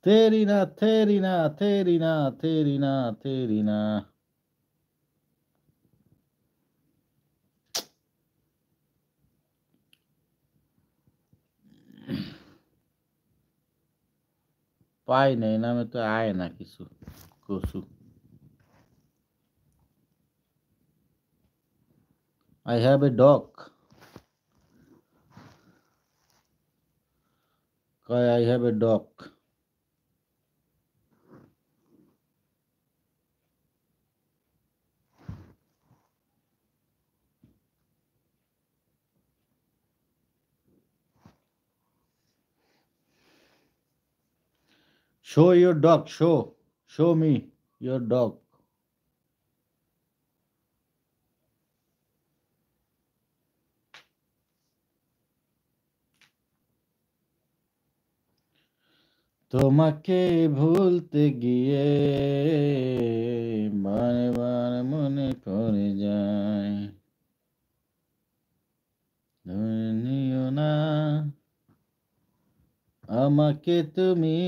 তেরি না তেরি না তেরি না তেরি না তেরি না। পাই নাই নামে তো আয় না কিছু কসু। I have a dog. I have a dog. Show your dog. Show me your dog. তোমাকে ভুলতে গিয়ে বারবার মনে পড়ে যায়। ধরে নিও না আমাকে তুমি,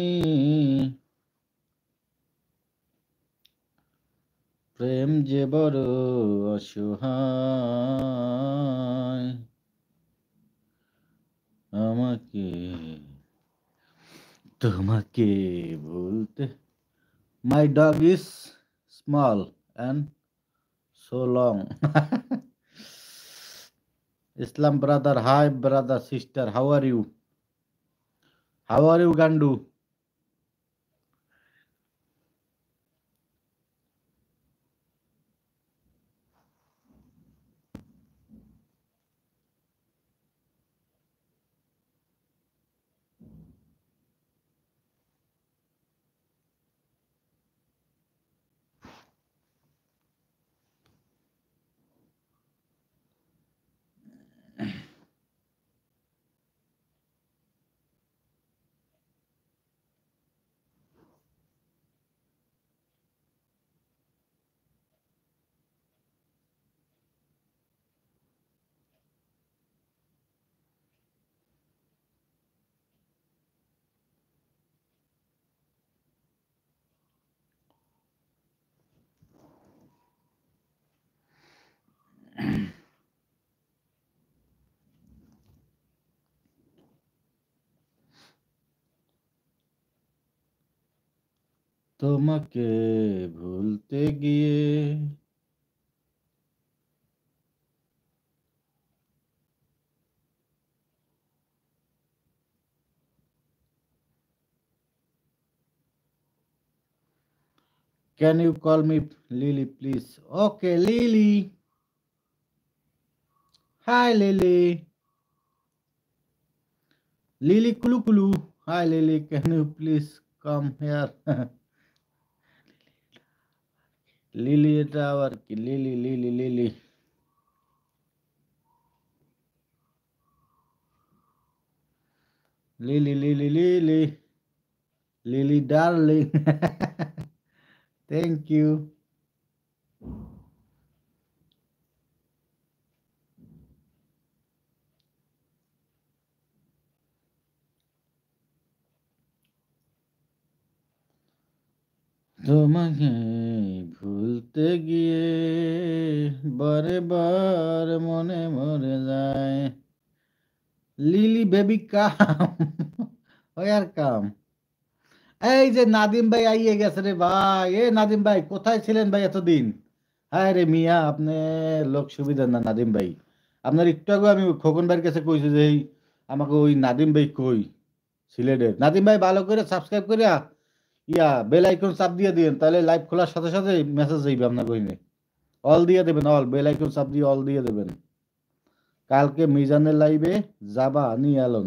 প্রেম যে বড় অসহায়। আমাকে তোমাকে বলতে। My dog is small and so long. Islam brother, hi brother, sister, how are you? How are you, Gandu? তোমাকে ভুলতে গিয়ে। Can you call me Lily, please? Okay, Lily. Hi, Lily. Lily Kulu Kulu. Hi, Lily. Can you please come here? Lily এটা আবার কি? Lily Lily Lily Lily Lily Lily Lily darling. Thank you. তোমাকে ভুলতে গিয়ে বারে বার মনে মরে যায়। Lily baby come. War come. এই যে নাদিম ভাই আইয়ে গেছে রে ভাই। এ নাদিম ভাই কোথায় ছিলেন ভাই এতদিন? হ্যাঁ রে মিয়া, আপনি লোক সুবিধা না নাদিম ভাই। আপনার একটু আগে আমি খোকন ভাইয়ের কাছে কইছি যে এই আমাকে ওই নাদিম ভাই কই সিলেটের। নাদিম ভাই ভালো করে সাবস্ক্রাইব করে বেল আইকন চাপ দিয়ে দিন, তাহলে লাইভ খোলার সাথে সাথে মেসেজ যাইবে আপনার কইনে। অল দিয়ে দেবেন, অল বেল আইকন চাপ দিয়ে অল দিয়ে দেবেন। কালকে মিজানের লাইভে যাবা নি এলন?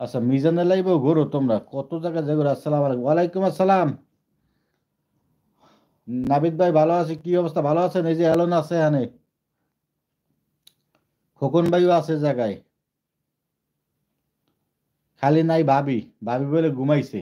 আচ্ছা মিজানের লাইভেও ঘোরো তোমরা, কত জায়গায় যাই ঘোরো। আসসালাম আলাইকুম। ওয়ালাইকুম আসসালাম। নাবিদ ভাই ভালো আছে? কি অবস্থা? ভালো আছেন? এই যে এলন আছে এখানে, খোকন ভাইও আছে জায়গায়, খালি নাই ভাবি। ভাবি বলে ঘুমাইছে।